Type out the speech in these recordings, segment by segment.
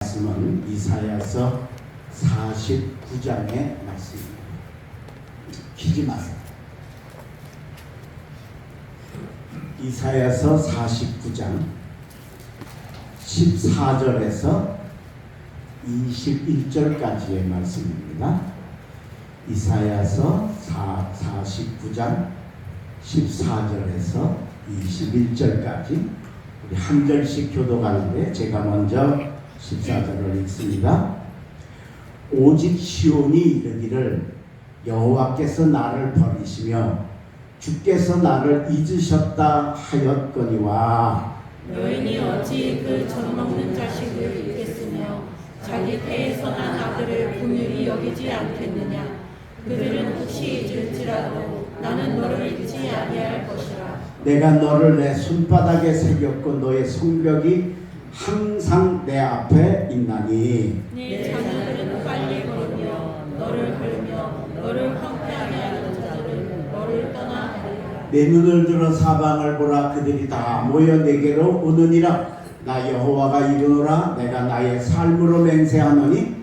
말씀은 이사야서 49장의 말씀입니다. 키지 마세요. 이사야서 49장 14절에서 21절까지의 말씀입니다. 이사야서 49장 14절에서 21절까지 우리 한 절씩 교독하는데 제가 먼저 14절을 읽습니다. 오직 시온이 이르기를 여호와께서 나를 버리시며 주께서 나를 잊으셨다 하였거니와 여인이 어찌 그 젖먹는 자식을 잊겠으며 자기 태에서 난 아들을 긍휼히 여기지 않겠느냐. 그들은 혹시 잊을지라도 나는 너를 잊지 아니할 것이라. 내가 너를 내 손바닥에 새겼고 너의 성벽이 항상 내 앞에 있나니 네 자녀들은 빨리 걸으며 너를 헐며 너를 황폐하게 하는 자들은 너를 떠나가리라. 내 눈을 들어 사방을 보라. 그들이 다 모여 내게로 오느니라. 나 여호와가 이르노라. 내가 나의 삶으로 맹세하노니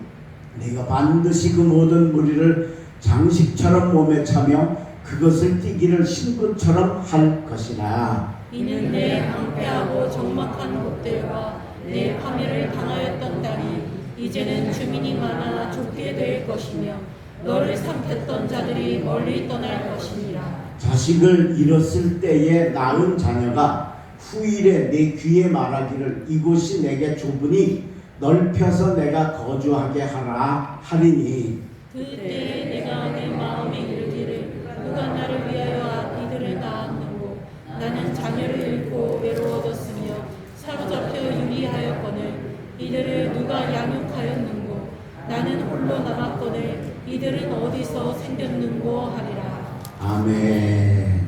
내가 반드시 그 모든 무리를 장식처럼 몸에 차며 그것을 띠기를 신분처럼 할 것이라. 이는 내 황폐하고 적막한 곳들과 내 파멸을 당하였던 땅이 이제는 주민이 많아 좁게 될 것이며 너를 삼켰던 자들이 멀리 떠날 것이니라. 자식을 잃었을 때에 낳은 자녀가 후일에 내 귀에 말하기를 이곳이 내게 좁으니 넓혀서 내가 거주하게 하라 하리니 그때에 내가 내 마음에 이르기를 누가 나를 위하여 이들을 낳았는고. 나는 자녀를 잃고 외로워졌으며 사로잡혀 유리하였거늘 이들을 누가 양육하였는고. 나는 홀로 남았거늘 이들은 어디서 생겼는고 하리라. 아멘.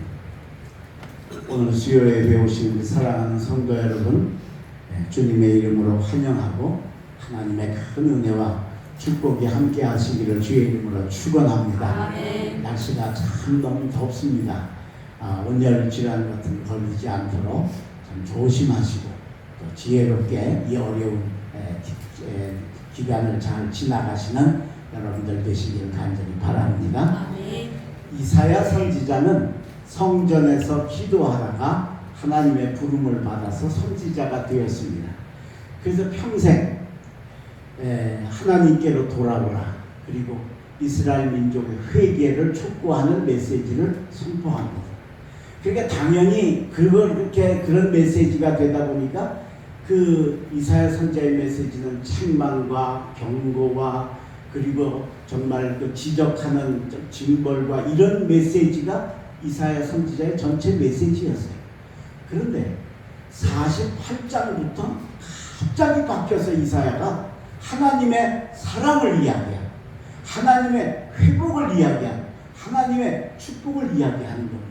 오늘 수요일에 배우신 우리 사랑하는 성도 여러분, 주님의 이름으로 환영하고 하나님의 큰 은혜와 축복이 함께 하시기를 주의 이름으로 축원합니다. 아멘. 날씨가 참 너무 덥습니다. 온열 질환 같은 거 걸리지 않도록 참 조심하시고 또 지혜롭게 이 어려운 기간을 잘 지나가시는 여러분들 되시기를 간절히 바랍니다. 아멘. 이사야 선지자는 성전에서 기도하다가 하나님의 부름을 받아서 선지자가 되었습니다. 그래서 평생 하나님께로 돌아오라, 그리고 이스라엘 민족의 회개를 촉구하는 메시지를 선포합니다. 그러니까 당연히 그런 메시지가 되다 보니까 그 이사야 선지자의 메시지는 책망과 경고와 그리고 정말 그 지적하는 징벌과 이런 메시지가 이사야 선지자의 전체 메시지였어요. 그런데 48장부터 갑자기 바뀌어서 이사야가 하나님의 사랑을 이야기하고 하나님의 회복을 이야기하고 하나님의 축복을 이야기하는 겁니다.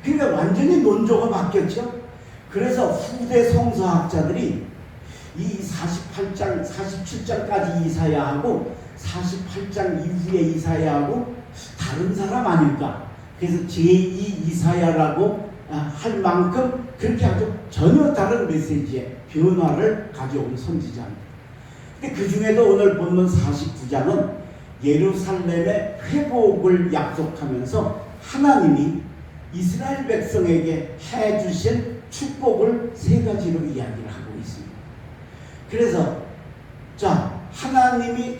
그러니까 완전히 논조가 바뀌었죠. 그래서 후대 성서학자들이 이 48장, 47장까지 이사야하고 48장 이후에 이사야하고 다른 사람 아닐까. 그래서 제2 이사야라고 할 만큼 그렇게 아주 전혀 다른 메시지의 변화를 가져온 선지자입니다. 근데 그 중에도 오늘 본문 49장은 예루살렘의 회복을 약속하면서 하나님이 이스라엘 백성에게 해주신 축복을 세 가지로 이야기를 하고 있습니다. 그래서 하나님의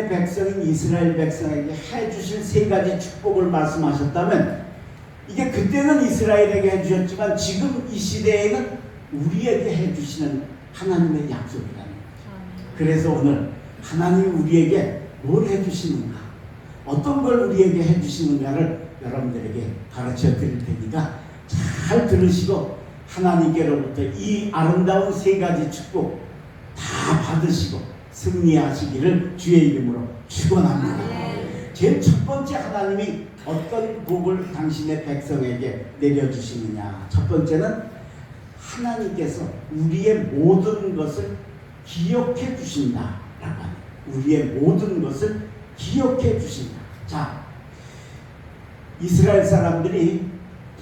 백성인 이스라엘 백성에게 해주실 세 가지 축복을 말씀하셨다면 이게 그때는 이스라엘에게 해주셨지만 지금 이 시대에는 우리에게 해주시는 하나님의 약속이다. 그래서 오늘 하나님이 우리에게 뭘 해주시는가, 어떤 걸 우리에게 해주시는가를 여러분들에게 가르쳐 드릴 테니까 잘 들으시고 하나님께로부터 이 아름다운 세 가지 축복 다 받으시고 승리하시기를 주의 이름으로 축원합니다. 제일 첫 번째, 하나님이 어떤 복을 당신의 백성에게 내려주시느냐. 첫 번째는 하나님께서 우리의 모든 것을 기억해 주신다 라고 합니다. 우리의 모든 것을 기억해 주신다. 자, 이스라엘 사람들이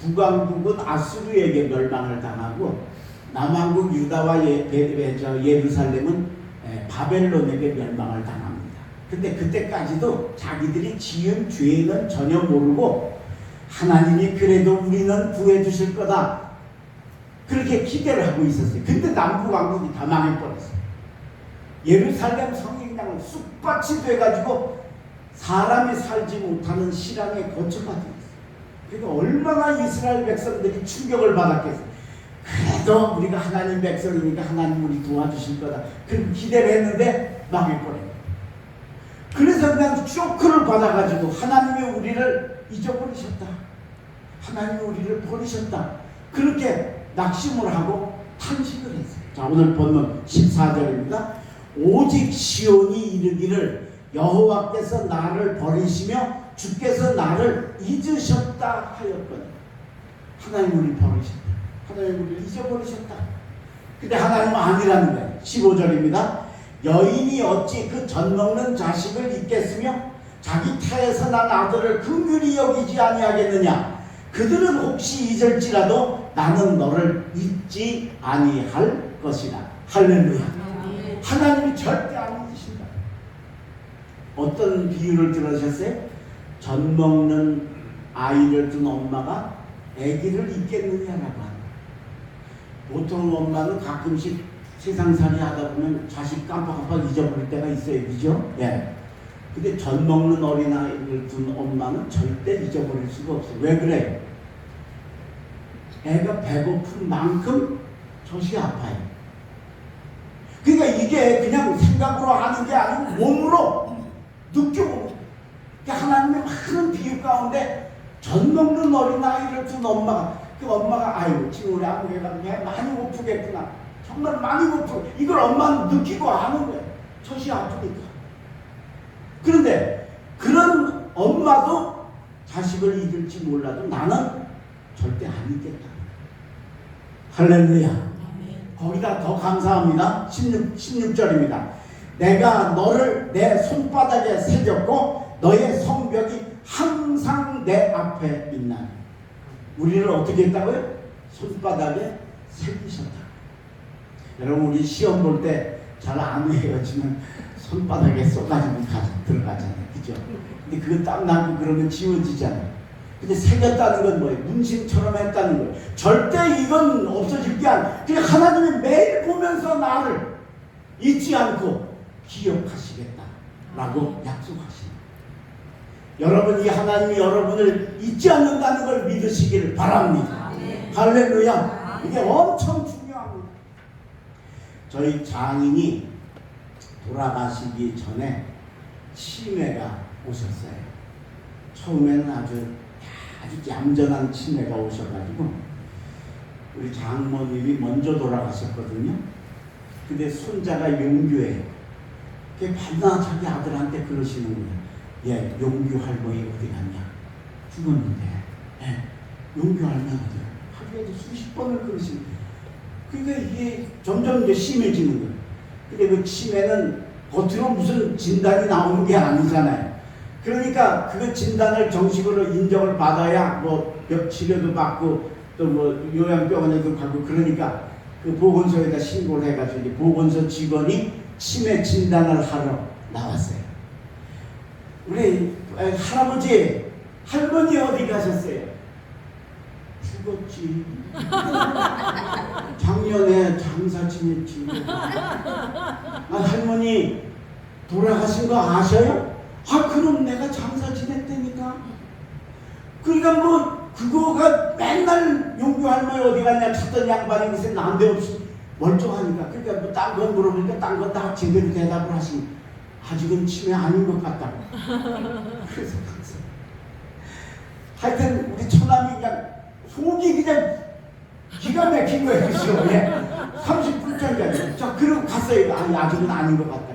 북왕국은 아수르에게 멸망을 당하고 남왕국 유다와 예루살렘은 바벨론에게 멸망을 당합니다. 근데 그때까지도 자기들이 지은 죄는 전혀 모르고 하나님이 그래도 우리는 구해주실 거다 그렇게 기대를 하고 있었어요. 근데 남북왕국이 다 망해버렸어요. 예루살렘 성이 그냥 쑥밭이 돼가지고 사람이 살지 못하는 실황의 거처가 되었어요. 그러니까 얼마나 이스라엘 백성들이 충격을 받았겠어요. 그래도 우리가 하나님 백성이니까 하나님 우리 도와주실 거다 그렇게 기대를 했는데 망해버려요. 그래서 그냥 쇼크를 받아가지고 하나님이 우리를 잊어버리셨다, 하나님이 우리를 버리셨다 그렇게 낙심을 하고 탄식을 했어요. 자, 오늘 본문 14절입니다. 오직 시온이 이르기를 여호와께서 나를 버리시며 주께서 나를 잊으셨다 하였거든. 하나님 우리 버리셨다, 하나님 우리를 잊어버리셨다. 근데 하나님은 아니라는 거예요. 15절입니다. 여인이 어찌 그 젖먹는 자식을 잊겠으며 자기 태에서 난 아들을 긍휼히 여기지 아니하겠느냐. 그들은 혹시 잊을지라도 나는 너를 잊지 아니할 것이라. 할렐루야. 하나님이 절대 안 잊으신다. 어떤 비유를 들으셨어요? 젖먹는 아이를 둔 엄마가 아기를 잊겠느냐라고 합니다. 보통 엄마는 가끔씩 세상살이 하다 보면 자식 깜빡깜빡 잊어버릴 때가 있어요. 그죠? 예. 근데 젖먹는 어린아이를 둔 엄마는 절대 잊어버릴 수가 없어요. 왜 그래요? 애가 배고픈 만큼 젖이 아파요. 그러니까 이게 그냥 생각으로 하는 게 아니고 몸으로 느껴보는. 그러니까 하나님의 많은 비유 가운데 젖먹는 어린아이를 둔 엄마가, 그 엄마가 아이고 지금 우리 아버지가 많이 고프겠구나, 정말 많이 고프고, 이걸 엄마는 느끼고 아는 거예요. 젖이 아프니까. 그런데 그런 엄마도 자식을 잊을지 몰라도 나는 절대 안 잊겠다. 할렐루야. 거기다 더 감사합니다. 16절입니다. 내가 너를 내 손바닥에 새겼고 너의 성벽이 항상 내 앞에 있나니. 우리를 어떻게 했다고요? 손바닥에 새기셨다. 여러분, 우리 시험 볼 때 잘 안 헤어지면 손바닥에 쏘가지고 들어가잖아요. 그죠? 근데 그거 땀 나고 그러면 지워지잖아요. 근데 새겼다는 건 뭐예요? 문신처럼 했다는 거예요. 절대 이건 없어질 게 아니에요. 그냥 하나님이 매일 보면서 나를 잊지 않고 기억하시겠다라고 약속하십니다. 여러분, 이 하나님이 여러분을 잊지 않는다는 걸 믿으시기를 바랍니다. 할렐루야. 이게 엄청 중요합니다. 저희 장인이 돌아가시기 전에 치매가 오셨어요. 처음에는 아주 얌전한 치매가 오셔가지고 우리 장모님이 먼저 돌아가셨거든요. 근데 손자가 용규예요. 그게 밤낮 자기 아들한테 그러시는 거예요. 예, 용규 할머니 어디 갔냐? 죽었는데. 예, 용규 할머니 어디? 하루에도 수십 번을 그러시는 거예요. 그러니까 이게 점점 이제 심해지는 거예요. 근데 그 치매는 겉으로 무슨 진단이 나오는 게 아니잖아요. 그러니까 그 진단을 정식으로 인정을 받아야 뭐 치료도 받고 또 뭐 요양병원에도 가고, 그러니까 그 보건소에다 신고를 해가지고 이제 보건소 직원이 치매 진단을 하러 나왔어요. 우리 할아버지, 할머니 어디 가셨어요? 죽었지. 작년에 장사 지냈지. 할머니 돌아가신 거 아셔요? 아, 그럼 내가 장사 지냈다니까. 그러니까 뭐 그거가 맨날 용규 할머니 어디 갔냐 찾던 양반이 무슨 난데없이 멀쩡하니까. 그러니까 뭐 딴 건 물어보니까 딴 건 다 제대로 대답을 하시니 아직은 치매 아닌 것 같다고. 그래서 하여튼 우리 처남이 그냥 속이 그냥 기가 막힌 거예요. 그죠? 예. 30분 전까지. 자, 그러고 갔어요. 아니, 아직은 아닌 것 같다.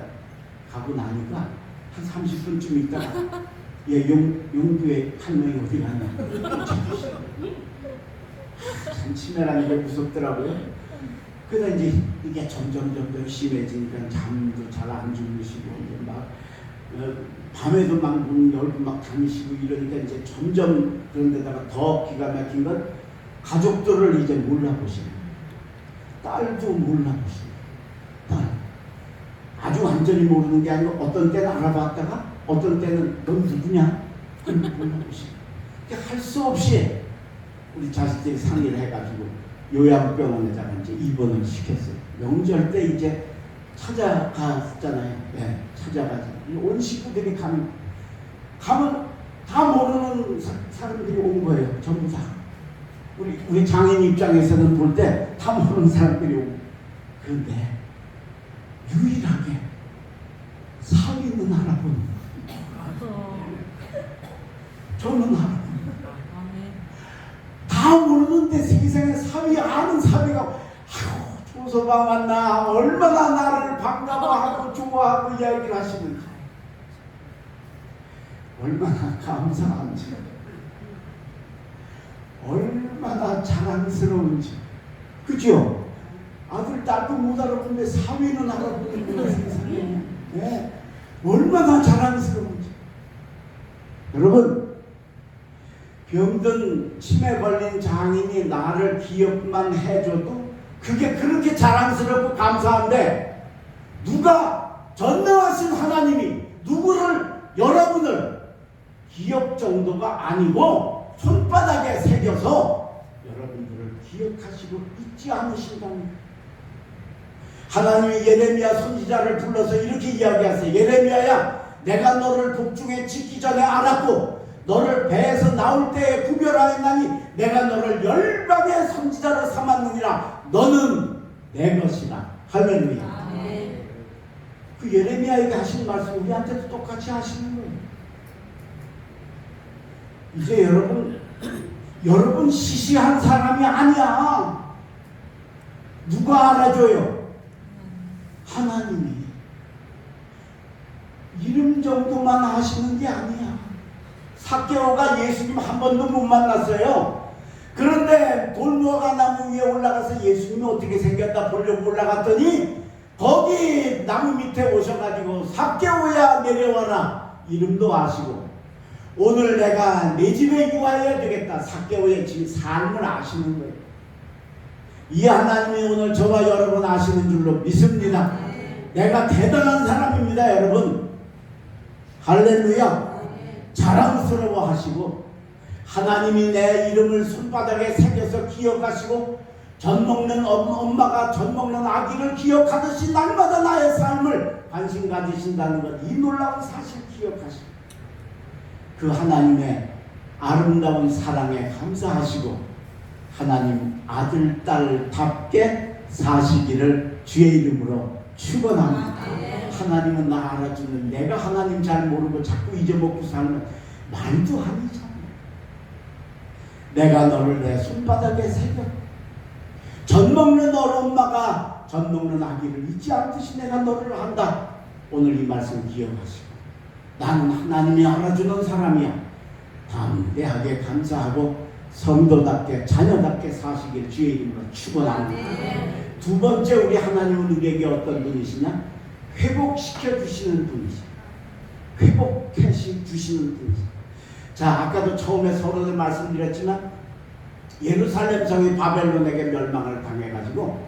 가고 나니까 한 30분쯤 있다가 예, 용규의 할머니 어디 갔냐. 참 치매라는 게 무섭더라고요. 그래서 이제 이게 점점 심해지니까 잠도 잘 안 주무시고 이제 막 밤에도 막 문 열고 막 다니시고 이러니까 이제 점점 그런 데다가 더 기가 막힌 건 가족들을 이제 몰라보시는, 딸도 몰라보시는, 딸 아주 완전히 모르는 게 아니고 어떤 때는 알아봤다가 어떤 때는 넌 누구냐? 할 수 없이 우리 자식들이 상의를 해가지고 요양병원에다가 이제 입원을 시켰어요. 명절 때 이제 찾아갔잖아요. 네, 찾아가서 온 식구들이 가면 다 모르는 사람들이 온 거예요. 전부 다. 우리 장인 입장에서는 볼 때 다 모르는 사람들이 오고. 그런데 유일하게 사위는 알아보는 저는 알아보는 다 모르는데 세상에 사위 아는 사위가 아유 조서방 만나 얼마나 나를 반가워하고 좋아하고 이야기를 하시는지 얼마나 감사한지 얼마나 자랑스러운지 그죠? 아들 딸도 못 알아보는데 사위는 알아보는구나 세상에. 네. 얼마나 자랑스러운지. 여러분 병든 치매 걸린 장인이 나를 기억만 해줘도 그게 그렇게 자랑스럽고 감사한데 누가 전능하신 하나님이 여러분을 기억 정도가 아니고 손바닥에 새겨서 여러분들을 기억하시고 잊지 않으신다는 하나님이 예레미야 선지자를 불러서 이렇게 이야기하세요. 예레미야야 내가 너를 복중에 짓기 전에 알았고 너를 배에서 나올 때에 구별하였나니 내가 너를 열방의 선지자로 삼았느니라. 너는 내 것이라. 할렐루야. 그 예레미야에게 하신 말씀 우리한테도 똑같이 하시는 거예요. 이제 여러분 시시한 사람이 아니야. 누가 알아줘요? 하나님이. 이름 정도만 하시는 게 아니야. 삭개오가 예수님 한 번도 못 만났어요. 그런데 돌무화과 나무 위에 올라가서 예수님이 어떻게 생겼다 보려고 올라갔더니 거기 나무 밑에 오셔가지고 삭개오야 내려와라. 이름도 아시고 오늘 내가 내 집에 유하여야 되겠다. 삭개오의 삶을 아시는 거예요. 이 하나님이 오늘 저와 여러분 아시는 줄로 믿습니다. 내가 대단한 사람입니다. 여러분 할렐루야. 자랑스러워 하시고 하나님이 내 이름을 손바닥에 새겨서 기억하시고 젖 먹는 엄마가 젖 먹는 아기를 기억하듯이 날마다 나의 삶을 관심 가지신다는 것, 이 놀라운 사실 기억하시고 그 하나님의 아름다운 사랑에 감사하시고 하나님 아들 딸답게 사시기를 주의 이름으로 축원합니다. 하나님은 나 알아주는 내가 하나님 잘 모르고 자꾸 잊어먹고 살면 말도 아니잖아. 내가 너를 내 손바닥에 새겨 젖 먹는 엄마가 젖 먹는 아기를 잊지 않듯이 내가 너를 한다. 오늘 이 말씀 기억하시고 나는 하나님이 알아주는 사람이야. 담대하게 감사하고 성도답게 자녀답게 사시길 주의 이름으로 축원합니다. 두 번째 우리 하나님은 우리에게 어떤 분이시냐? 회복시켜 주시는 분이시죠. 회복해 주시는 분이시죠. 자, 아까도 처음에 서론을 말씀드렸지만 예루살렘 성이 바벨론에게 멸망을 당해가지고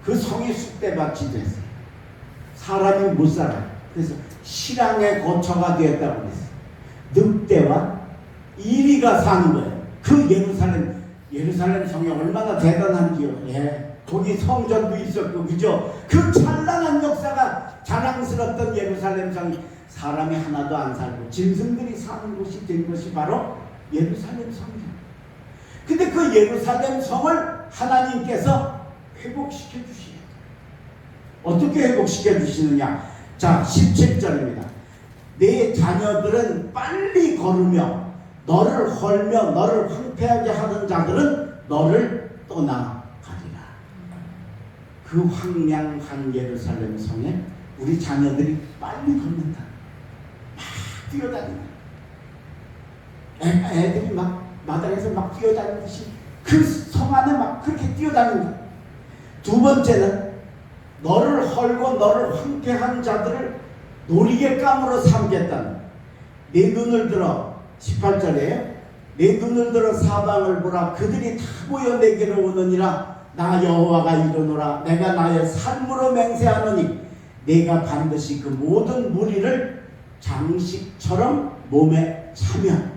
그 성이 쑥대밭이 됐어요. 사람이 못 살아요. 그래서 실황의 거처가 되었다고 그랬어요. 늑대와 이리가 사는 거예요. 그 예루살렘 성이 얼마나 대단한지요. 예. 거기 성전도 있었고, 그죠? 그 찬란한 역사가 자랑스럽던 예루살렘 성이 사람이 하나도 안 살고 짐승들이 사는 곳이 된 것이 바로 예루살렘 성이에요. 근데 그 예루살렘 성을 하나님께서 회복시켜 주시죠. 어떻게 회복시켜 주시느냐? 자, 17절입니다. 내 자녀들은 빨리 걸으며 너를 헐며 너를 황폐하게 하는 자들은 너를 떠나가리라. 그 황량한 예루살렘 성에 우리 자녀들이 빨리 걷는다. 막 뛰어다닌다. 애들이 막 마당에서 막 뛰어다니듯이 그 성 안에 막 그렇게 뛰어다닌다. 두 번째는 너를 헐고 너를 황폐한 자들을 놀이개감으로 삼겠다는, 내 눈을 들어 18절에 내 눈을 들어 사방을 보라. 그들이 다 모여 내게로 오느니라. 나 여호와가 이르노라. 내가 나의 삶으로 맹세하노니 내가 반드시 그 모든 무리를 장식처럼 몸에 차며.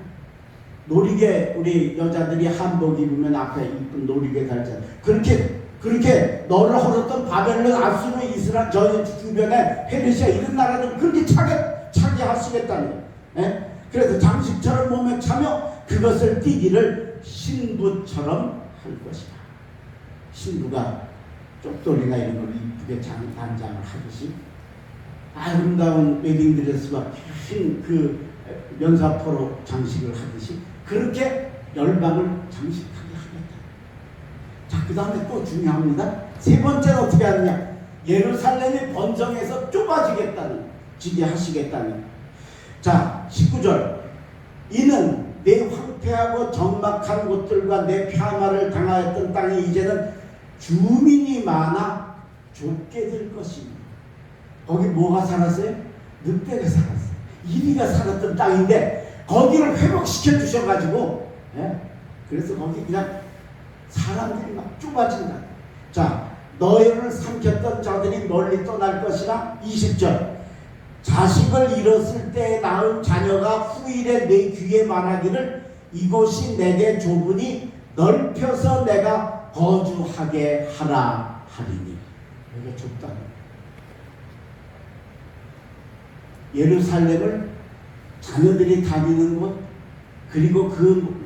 놀이개, 우리 여자들이 한복 입으면 앞에 이쁜 놀이개 달잖아. 그렇게 너를 헐었던 바벨론, 압수르, 이스라엘, 저 주변에 페르시아 이런 나라들 그렇게 차게 하시겠다는 거예요. 예? 그래서 장식처럼 몸에 차며 그것을 띠기를 신부처럼 할 것이다. 신부가 쪽돌이나 이런 걸 이쁘게 단장을 하듯이 아름다운 웨딩드레스와 흰 그 면사포로 장식을 하듯이 그렇게 열방을 장식하게 하겠다. 자, 그 다음에 또 중요합니다. 세 번째는 어떻게 하느냐? 예루살렘이 번성해서 지게 하시겠다는. 자, 19절. 이는 내 황폐하고 적막한 곳들과 내 폐하마를 당하였던 땅이 이제는 주민이 많아 좁게 될 것입니다. 거기 뭐가 살았어요? 늑대가 살았어요. 이리가 살았던 땅인데 거기를 회복시켜 주셔가지고, 예? 그래서 거기 그냥 사람들이 막 좁아진다. 자, 너희를 삼켰던 자들이 멀리 떠날 것이라. 20절. 자식을 잃었을 때 낳은 자녀가 후일에 내 귀에 말하기를 이곳이 내게 좁으니 넓혀서 내가 거주하게 하라 하리니. 여기가 좁다. 예루살렘을 자녀들이 다니는 곳, 그리고 그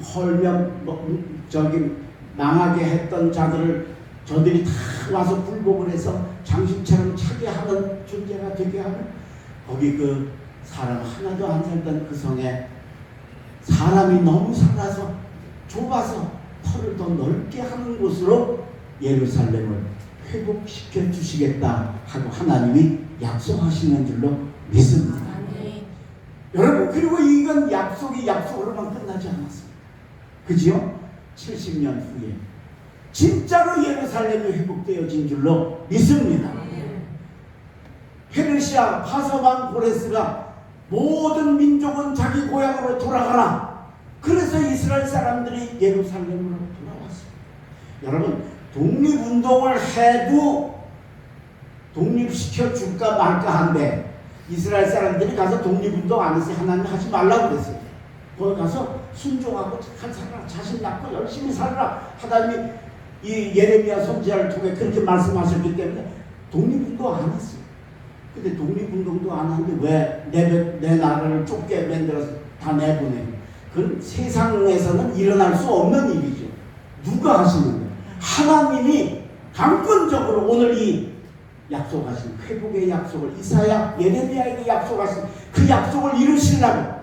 망하게 했던 자들을 저들이 다 와서 굴복을 해서 장식처럼 차게 하는 존재가 되게 하는, 거기 그 사람 하나도 안 살던 그 성에 사람이 너무 살아서 좁아서 터를 더 넓게 하는 곳으로 예루살렘을 회복시켜 주시겠다 하고 하나님이 약속하시는 줄로 믿습니다. 여러분, 그리고 이건 약속이 약속으로만 끝나지 않았습니다. 그지요? 70년 후에 진짜로 예루살렘이 회복되어진 줄로 믿습니다. 페르시아 파서방 고레스가 모든 민족은 자기 고향으로 돌아가라. 그래서 이스라엘 사람들이 예루살렘으로 돌아왔습니다. 여러분, 독립운동을 해도 독립시켜 줄까 말까 한데 이스라엘 사람들이 가서 독립운동 안 했어요. 하나님 하지 말라고 그랬어요. 거기 가서 순종하고 착한 살아라, 자신 낳고 열심히 살아라. 하나님이 이 예레미야 선지자를 통해 그렇게 말씀하셨기 때문에 독립운동 안 했어요. 근데 독립운동도 안 하는데 왜 내 나라를 좁게 만들어서 다 내보내요? 그건 세상에서는 일어날 수 없는 일이죠. 누가 하시는 거예요? 하나님이 강권적으로 오늘 이 약속하신 회복의 약속을 이사야, 예레미야에게 약속하신 그 약속을 이루시려고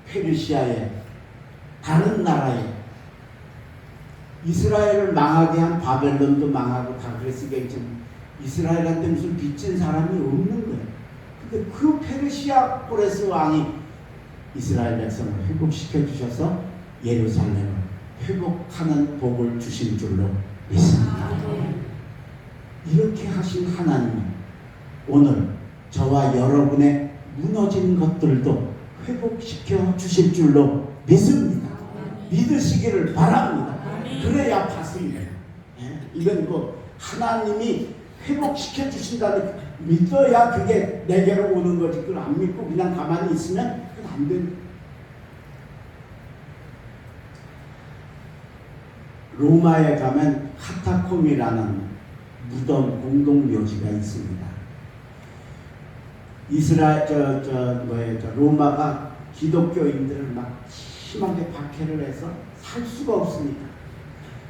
페르시아에, 다른 나라에, 이스라엘을 망하게 한 바벨론도 망하고 다 그랬으니까 지금 이스라엘한테 무슨 빚진 사람이 없는 거예요. 근데 그 페르시아 고레스 왕이 이스라엘 백성을 회복시켜 주셔서 예루살렘을 회복하는 복을 주신 줄로 믿습니다. 이렇게 하신 하나님은 오늘 저와 여러분의 무너진 것들도 회복시켜 주실 줄로 믿습니다. 믿으시기를 바랍니다. 그래야 받습니다. 이건 그 하나님이 회복시켜 주신다는 믿어야 그게 내게로 오는 거지. 그걸 안 믿고 그냥 가만히 있으면 그건 안 됩니다. 로마에 가면 카타콤이라는 무덤 공동묘지가 있습니다. 로마가 기독교인들을 막 심하게 박해를 해서 살 수가 없으니까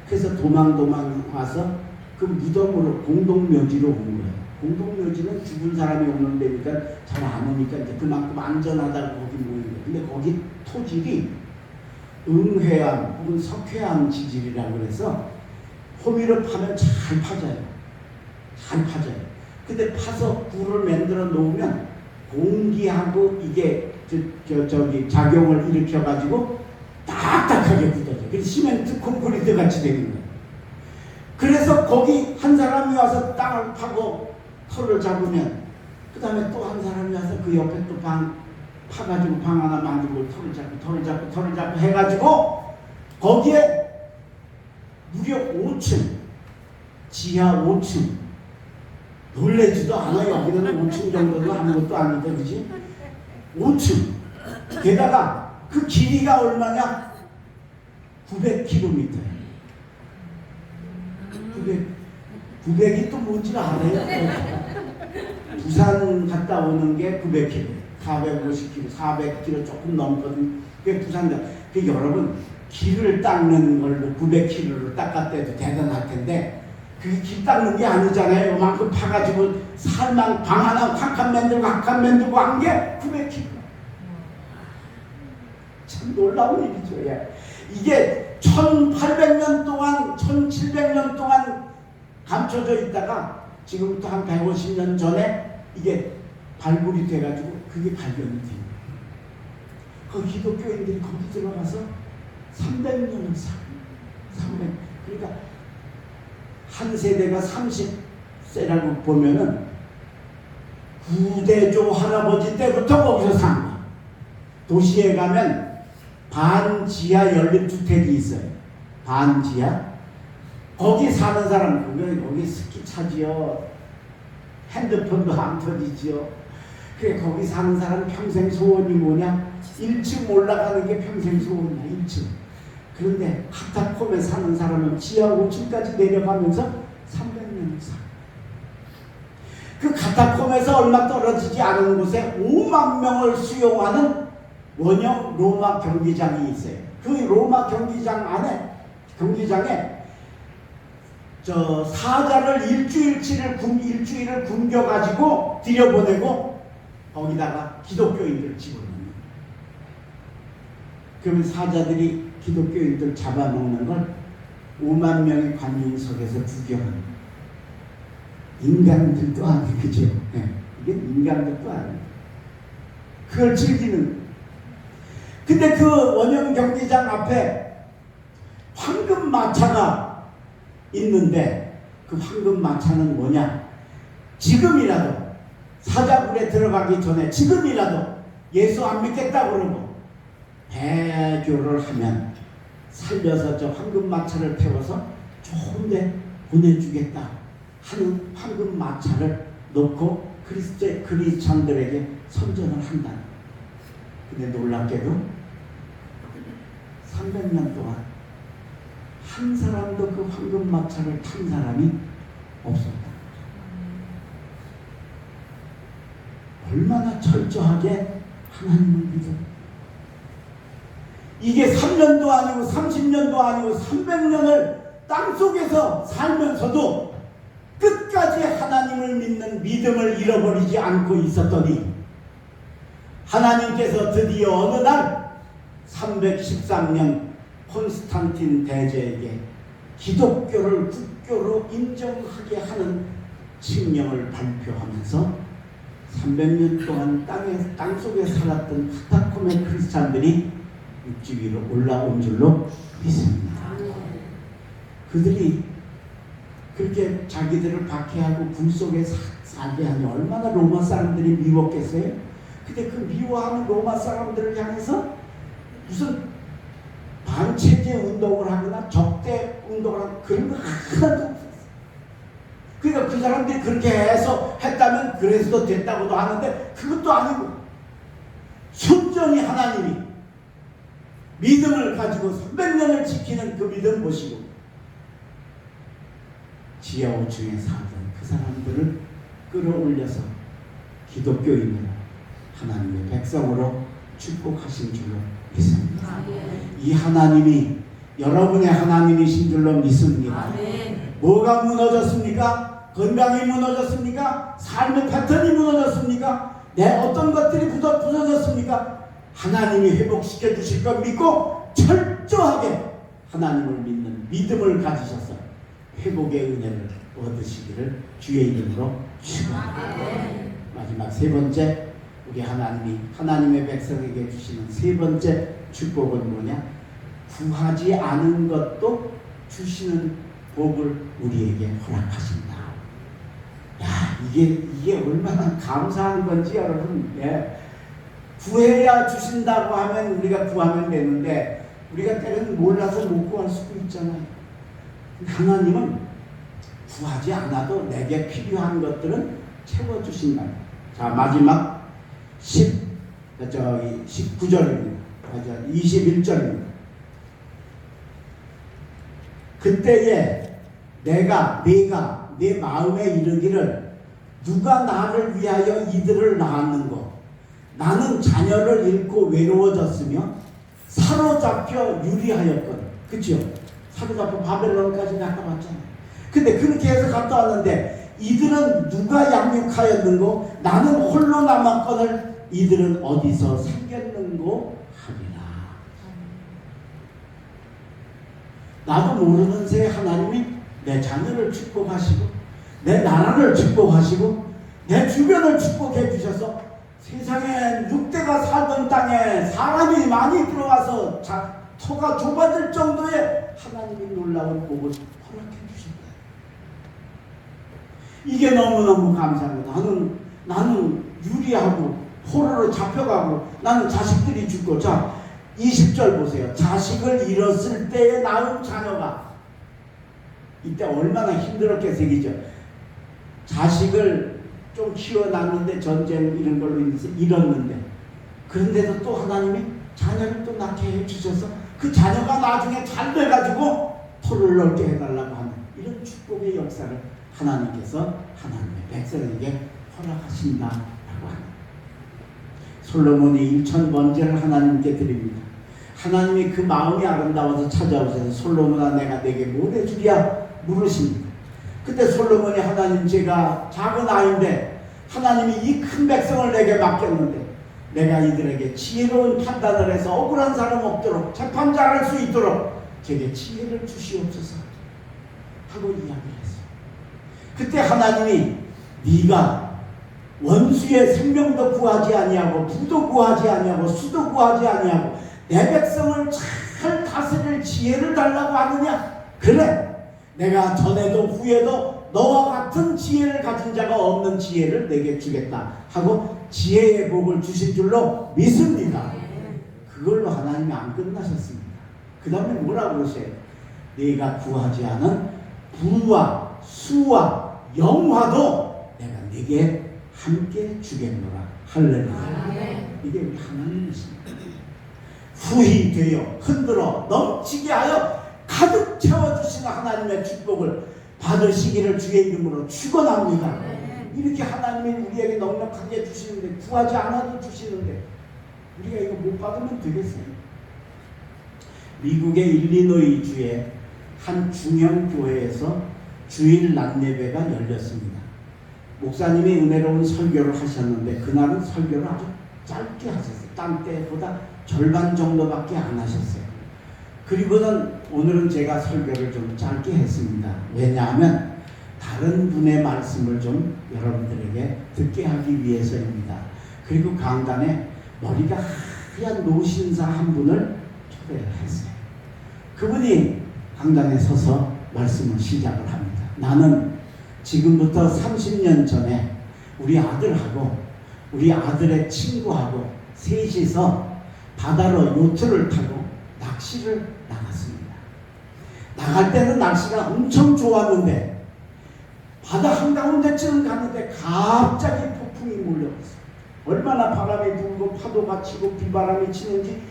그래서 도망 와서 그 무덤으로 공동묘지로 온 거예요. 공동묘지는 죽은 사람이 오는 데니까 잘 안 오니까 이제 그만큼 안전하다고 거기 모이는 거예요. 근데 거기 토질이 응회암 혹은 석회암 지질이라고 그래서 호미를 파면 잘 파져요. 근데 파서 굴을 만들어 놓으면 공기하고 이게 작용을 일으켜 가지고 딱딱하게 굳어져. 그래서 시멘트 콘크리트 같이 되는 거예요. 그래서 거기 한 사람이 와서 땅을 파고 털을 잡으면 그 다음에 또 한 사람이 와서 그 옆에 또 파가지고 방 하나 만들고 털을 잡고 해가지고 거기에 무려 5층, 지하 5층 놀래지도 않아. 여기는 5층 정도도 아무것도 아니다, 그지? 5층. 게다가 그 길이가 얼마냐? 900km. 900이 또 뭔지 알아요? 부산 갔다 오는 게 900km, 450km, 400km 조금 넘거든. 그게 부산 가. 그 여러분 길을 닦는 걸로 900km로 닦았대도 대단할 텐데 그게 길 닦는 게 아니잖아요. 요만큼 파가지고 살만 방 하나 한 칸 만들고 한 칸 만들고 한 게 900km. 참 놀라운 일이죠. 예. 이게 1800년 동안 1700년 동안 감춰져 있다가 지금부터 한 150년 전에 이게 발굴이 돼가지고 그게 발견이 됩니다. 그 기독교인들이 거기 들어가서 300년을 살아요. 300. 그러니까 한 세대가 30세라고 보면은 구대조 할아버지 때부터 거기서 산 거야. 도시에 가면 반지하 연립주택이 있어요. 반지하. 거기 사는 사람 보면 거기 스키 차지요. 핸드폰도 안 터지지요. 그래 거기 사는 사람 평생 소원이 뭐냐? 1층 올라가는 게 평생 소원이야. 1층. 그런데 카타콤에 사는 사람은 지하 5층까지 내려가면서 300년을 살아. 그 카타콤에서 얼마 떨어지지 않은 곳에 5만 명을 수용하는 원형 로마 경기장이 있어요. 그 로마 경기장 안에 경기장에 저 사자를 일주일을 굶겨가지고 들여보내고 거기다가 기독교인들 집어넣는 거예요. 그러면 사자들이 기독교인들 잡아먹는 걸 5만 명의 관중석에서 구경하는 거예요. 인간들도 아니고 그죠? 네. 이게 인간들도 아니고 그걸 즐기는. 근데 그 원형 경기장 앞에 황금 마차가 있는데 그 황금 마차는 뭐냐? 지금이라도 사자굴에 들어가기 전에 지금이라도 예수 안 믿겠다 그러고 배교를 하면 살려서 저 황금 마차를 태워서 좋은 데 보내주겠다 하는 황금 마차를 놓고 크리스찬들에게 선전을 한다. 근데 놀랍게도 300년 동안 한 사람도 그 황금 마차를 탄 사람이 없었다. 얼마나 철저하게 하나님을 믿어. 이게 3년도 아니고 30년도 아니고 300년을 땅속에서 살면서도 끝까지 하나님을 믿는 믿음을 잃어버리지 않고 있었더니 하나님께서 드디어 어느 날 313년 콘스탄틴 대제에게 기독교를 국교로 인정하게 하는 칙령을 발표하면서 300년 동안 땅속에 살았던 카타콤의 크리스찬들이 육지 위로 올라온 줄로 믿습니다. 그들이 그렇게 자기들을 박해하고 굴 속에 살게 하니 얼마나 로마 사람들이 미웠겠어요? 근데 그 미워하는 로마 사람들을 향해서 무슨 반체제 운동을 하거나 적대 운동을 하거나 그런 거 하나도 없었어. 그러니까 그 사람들이 그렇게 해서 했다면 그래서도 됐다고도 하는데 그것도 아니고 순전히 하나님이 믿음을 가지고 300년을 지키는 그 믿음 보시고 지하 5층에 살던 그 사람들을 끌어올려서 기독교인으로 하나님의 백성으로 축복하신 줄로 믿습니다. 이 하나님이 여러분의 하나님이신 줄로 믿습니다. 뭐가 무너졌습니까? 건강이 무너졌습니까? 삶의 패턴이 무너졌습니까? 내 어떤 것들이 부서졌습니까? 하나님이 회복시켜 주실 것 믿고 철저하게 하나님을 믿는 믿음을 가지셔서 회복의 은혜를 얻으시기를 주의 이름으로 축원합니다. 마지막 세 번째, 우리 하나님이 하나님의 백성에게 주시는 세 번째 축복은 뭐냐? 구하지 않은 것도 주시는 복을 우리에게 허락하신다. 야, 이게 얼마나 감사한 건지 여러분. 예. 구해야 주신다고 하면 우리가 구하면 되는데 우리가 때로는 몰라서 못 구할 수도 있잖아요. 하나님은 구하지 않아도 내게 필요한 것들은 채워주신다. 자, 마지막 19절입니다. 21절입니다. 그때에 네가 내 마음에 이르기를 누가 나를 위하여 이들을 낳았는고 나는 자녀를 잃고 외로워졌으며 사로잡혀 유리하였거든. 그렇죠? 사로잡혀 바벨론까지 갔다 왔잖아요. 근데 그렇게 해서 갔다 왔는데 이들은 누가 양육하였는고 나는 홀로 남았거늘 이들은 어디서 생겼는고 하리라. 나도 모르는 새에 하나님이 내 자녀를 축복하시고 내 나라를 축복하시고 내 주변을 축복해 주셔서 세상에 늑대가 살던 땅에 사람이 많이 들어와서 터가 좁아질 정도의 하나님이 놀라운 복을 허락해 주신다. 이게 너무너무 감사합니다. 나는 유리하고 포로로 잡혀가고 나는 자식들이 죽고. 자, 20절 보세요. 자식을 잃었을 때에 낳은 자녀가 이때 얼마나 힘들었겠어요. 자식을 좀 키워놨는데 전쟁 이런 걸로 인해서 잃었는데 그런데도 또 하나님이 자녀를 또 낳게 해주셔서 그 자녀가 나중에 잘 돼가지고 토를 넓게 해달라고 하는 이런 축복의 역사를 하나님께서 하나님의 백성에게 허락하신다라고 합니다. 솔로몬이 1,000번제를 하나님께 드립니다. 하나님이 그 마음이 아름다워서 찾아오셔서 솔로몬아 내가 내게 뭘 해주랴 물으십니다. 그때 솔로몬이 하나님 제가 작은 아이인데 하나님이 이 큰 백성을 내게 맡겼는데 내가 이들에게 지혜로운 판단을 해서 억울한 사람 없도록 재판 잘할 수 있도록 제게 지혜를 주시옵소서 하고 이야기를 했어요. 그때 하나님이 네가 원수의 생명도 구하지 아니하고 부도 구하지 아니하고 수도 구하지 아니하고 내 백성을 잘 다스릴 지혜를 달라고 하느냐? 그래 내가 전에도 후에도 너와 같은 지혜를 가진 자가 없는 지혜를 내게 주겠다 하고 지혜의 복을 주신 줄로 믿습니다. 그걸로 하나님이 안 끝나셨습니다. 그 다음에 뭐라고 그러세요? 네가 구하지 않은 부와 수와 영화도 내가 네게 함께 주겠노라. 할렐루야. 이게 우리 하나님이십니다. 후히 되어 흔들어 넘치게 하여 가득 채워주시는 하나님의 축복을 받으시기를 주의 이름으로 축원합니다. 이렇게 하나님이 우리에게 넉넉하게 주시는데 구하지 않아도 주시는데 우리가 이거 못 받으면 되겠어요? 미국의 일리노이 주의 한 중형 교회에서 주일 낮 예배가 열렸습니다. 목사님이 은혜로운 설교를 하셨는데 그날은 설교를 아주 짧게 하셨어요. 딴 때보다 절반 정도밖에 안 하셨어요. 그리고는 오늘은 제가 설교를 좀 짧게 했습니다. 왜냐하면 다른 분의 말씀을 좀 여러분들에게 듣게 하기 위해서입니다. 그리고 강단에 머리가 하얀 노신사 한 분을 초대를 했어요. 그분이 강단에 서서 말씀을 시작을 합니다. 나는 지금부터 30년 전에 우리 아들하고 우리 아들의 친구하고 셋이서 바다로 요트를 타고 낚시를 나갔습니다. 나갈 때는 날씨가 엄청 좋았는데 바다 한가운데쯤 가는데 갑자기 폭풍이 몰려왔어요. 얼마나 바람이 불고 파도가 치고 비바람이 치는지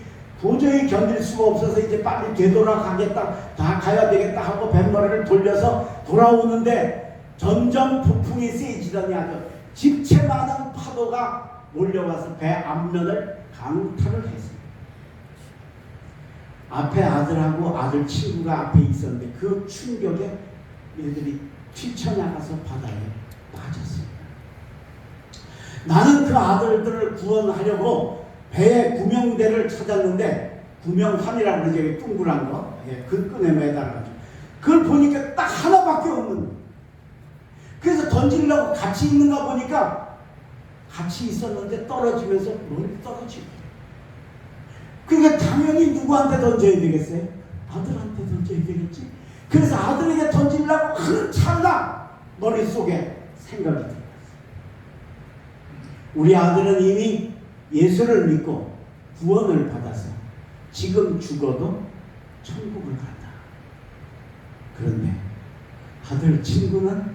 도저히 견딜 수가 없어서 이제 빨리 되돌아가겠다, 다 가야 되겠다 하고 뱃머리를 돌려서 돌아오는데 점점 폭풍이 세지더니 아주 집채 많은 파도가 몰려와서 배 앞면을 강타를 했습니다. 앞에 아들하고 아들 친구가 앞에 있었는데 그 충격에 얘들이 튀쳐나가서 바다에 빠졌습니다. 나는 그 아들들을 구원하려고 배의 구명대를 찾았는데 구명환이라고 그러죠. 둥그란 거. 그 끈에 매달아가지고 그걸 보니까 딱 하나밖에 없는 거예요. 그래서 던지려고 같이 있는가 보니까 같이 있었는데 떨어지면서 멀리 떨어지고 그러니까 당연히 누구한테 던져야 되겠어요? 아들한테 던져야 되겠지. 그래서 아들에게 던지려고 그 찰나 머릿속에 생각이 들었어요. 우리 아들은 이미 예수를 믿고 구원을 받아서 지금 죽어도 천국을 간다. 그런데 아들 친구는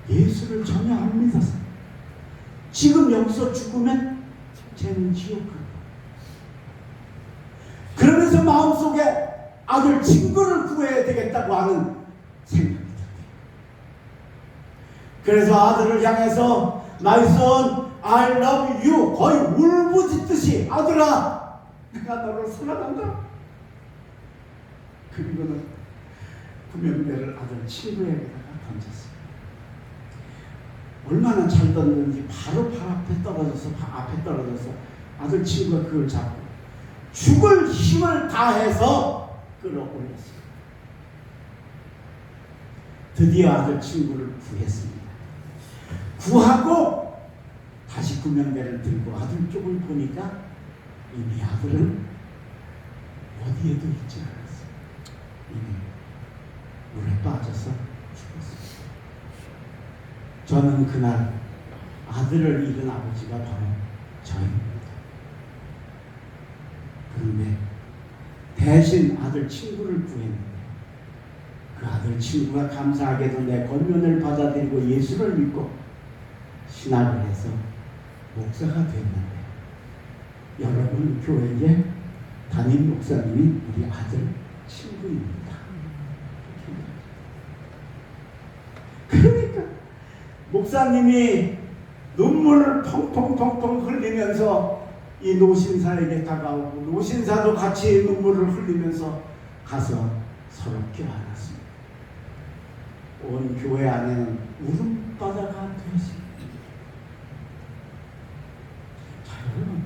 예수를 전혀 안 믿어서 지금 여기서 죽으면 쟤는 지옥 갈 거야. 그러면서 마음속에 아들 친구를 구해야 되겠다고 하는 생각이 들어요. 그래서 아들을 향해서 My son, I love you, 거의 울부짖듯이 아들아 내가 너를 사랑한다. 그리고는 구명대를 아들 친구에게다가 던졌어요. 얼마나 잘 던졌는지 바로 발 앞에 떨어져서 아들 친구가 그걸 잡고 죽을 힘을 다해서 끌어올렸어요. 드디어 아들 친구를 구했습니다. 구하고 다시 구명대를 들고 아들 쪽을 보니까 이미 아들은 어디에도 있지 않았어요. 이미 물에 빠져서 죽었어요. 저는 그날 아들을 잃은 아버지가 바로 저입니다. 그런데 대신 아들 친구를 구했는데 그 아들 친구가 감사하게도 내 권면을 받아들이고 예수를 믿고 신학을 해서 목사가 됐는데 여러분 교회에 담임 목사님이 우리 아들 친구입니다. 그러니까 목사님이 눈물을 펑펑펑펑 흘리면서 이 노신사에게 다가오고 노신사도 같이 눈물을 흘리면서 가서 서로 껴안았습니다. 온 교회 안에는 울음바다가 되었습니다. 자, 여러분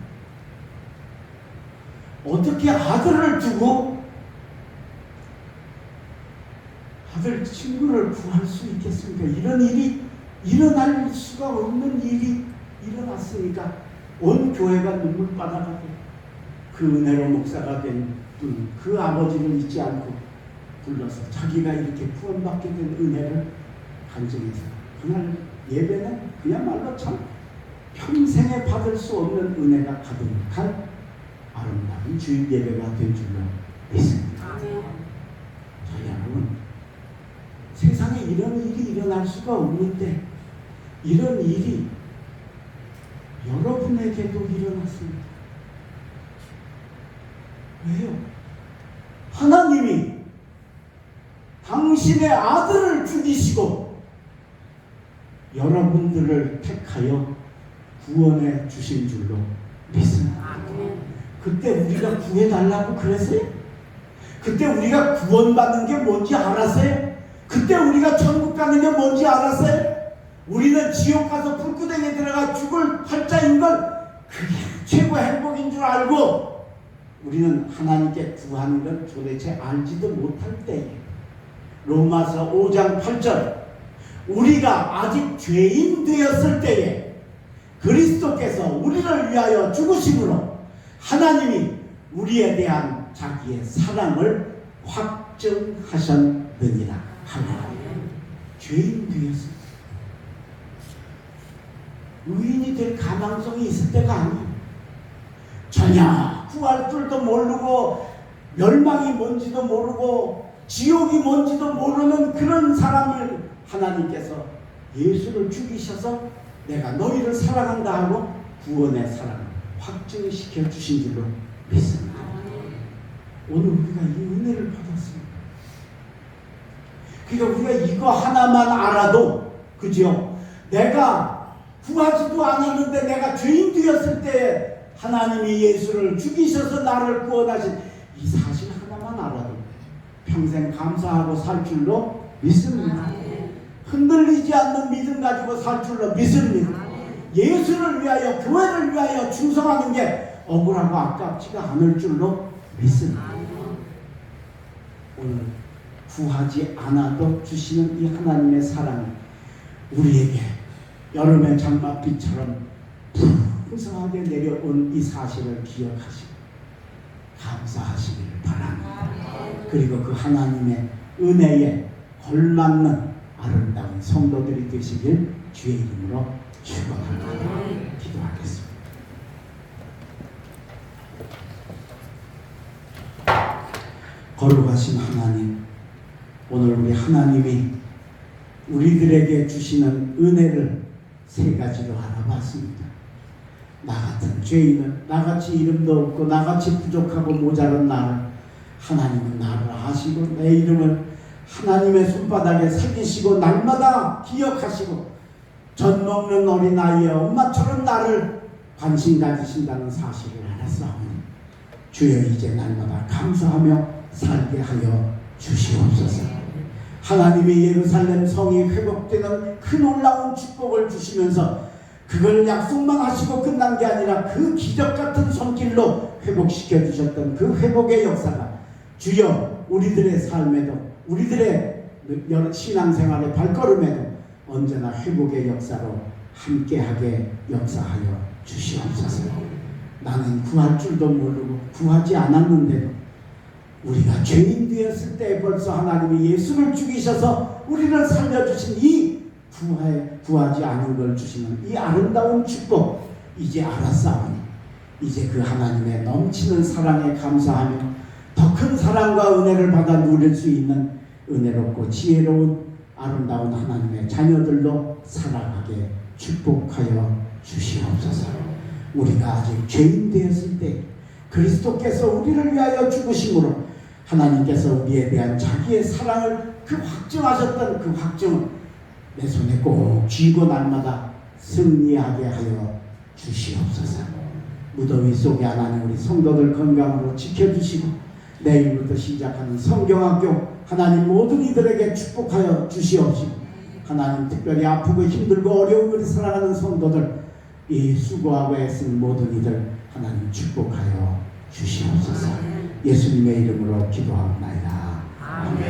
어떻게 아들을 두고 아들 친구를 구할 수 있겠습니까? 이런 일이 일어날 수가 없는 일이 일어났으니까 온 교회가 눈물바다가 돼. 그 은혜로 목사가 된 그 아버지를 잊지 않고 불러서 자기가 이렇게 구원받게 된 은혜를 간증해서 그날 예배는 그야말로 참 평생에 받을 수 없는 은혜가 가득한 아름다운 주일 예배가 된 줄로 믿습니다. 자, 여러분 세상에 이런 일이 일어날 수가 없는데 이런 일이 여러분에게도 일어났습니다. 왜요? 하나님이 당신의 아들을 죽이시고 여러분들을 택하여 구원해 주신 줄로 믿습니다. 그때 우리가 구해달라고 그랬어요? 그때 우리가 구원받는 게 뭔지 알았어요? 그때 우리가 천국 가는 게 뭔지 알았어요? 우리는 지옥 가서 불구덩이에 들어가 죽을 팔자인 걸 그게 최고 행복인 줄 알고 우리는 하나님께 구하는 걸 도대체 알지도 못할 때에 로마서 5장 8절 우리가 아직 죄인 되었을 때에 그리스도께서 우리를 위하여 죽으심으로 하나님이 우리에 대한 자기의 사랑을 확증하셨느니라. 할렐루야. 죄인 되었을 때 의인이 될 가망성이 있을 때가 아니에요. 전혀 구할 줄도 모르고 멸망이 뭔지도 모르고 지옥이 뭔지도 모르는 그런 사람을 하나님께서 예수를 죽이셔서 내가 너희를 사랑한다 하고 구원의 사랑을 확증시켜 주신 줄로 믿습니다. 오늘 우리가 이 은혜를 받았습니다. 그러니까 우리가 이거 하나만 알아도 그죠? 내가 구하지도 않았는데 내가 죄인 되었을 때 하나님이 예수를 죽이셔서 나를 구원하신 이 사실 하나만 알아도 평생 감사하고 살 줄로 믿습니다. 흔들리지 않는 믿음 가지고 살 줄로 믿습니다. 예수를 위하여 교회를 위하여 충성하는 게 억울하고 아깝지가 않을 줄로 믿습니다. 오늘 구하지 않아도 주시는 이 하나님의 사랑이 우리에게 여름의 장맛비처럼 풍성하게 내려온 이 사실을 기억하시고 감사하시길 바랍니다. 그리고 그 하나님의 은혜에 걸맞는 아름다운 성도들이 되시길 주의 이름으로 축원합니다. 기도하겠습니다. 거룩하신 하나님, 오늘 우리 하나님이 우리들에게 주시는 은혜를 세 가지로 알아봤습니다. 나 같은 죄인은, 나같이 이름도 없고 나같이 부족하고 모자란 나를 하나님은 나를 아시고 내 이름을 하나님의 손바닥에 새기시고 날마다 기억하시고 젖 먹는 어린아이의 엄마처럼 나를 관심 가지신다는 사실을 알았사오니 주여 이제 날마다 감사하며 살게 하여 주시옵소서. 하나님의 예루살렘 성이 회복되는 그 놀라운 축복을 주시면서 그걸 약속만 하시고 끝난 게 아니라 그 기적 같은 손길로 회복시켜 주셨던 그 회복의 역사가 주여 우리들의 삶에도 우리들의 신앙생활의 발걸음에도 언제나 회복의 역사로 함께하게 역사하여 주시옵소서. 나는 구할 줄도 모르고 구하지 않았는데도 우리가 죄인 되었을 때 벌써 하나님이 예수를 죽이셔서 우리를 살려주신 이 구하지 않은 걸 주시는 이 아름다운 축복 이제 알았사오니 이제 그 하나님의 넘치는 사랑에 감사하며 더 큰 사랑과 은혜를 받아 누릴 수 있는 은혜롭고 지혜로운 아름다운 하나님의 자녀들로 살아가게 축복하여 주시옵소서. 우리가 아직 죄인 되었을 때 그리스도께서 우리를 위하여 죽으심으로 하나님께서 우리에 대한 자기의 사랑을 그 확증하셨던 그 확증을 내 손에 꼭 쥐고 날마다 승리하게 하여 주시옵소서. 무더위 속에 하나님 우리 성도들 건강으로 지켜주시고 내일부터 시작하는 성경학교 하나님 모든 이들에게 축복하여 주시옵시고 하나님 특별히 아프고 힘들고 어려움을 살아가는 성도들 이 수고하고 애쓴 모든 이들 하나님 축복하여 주시옵소서. 예수님의 이름으로 기도하옵나이다. 아멘.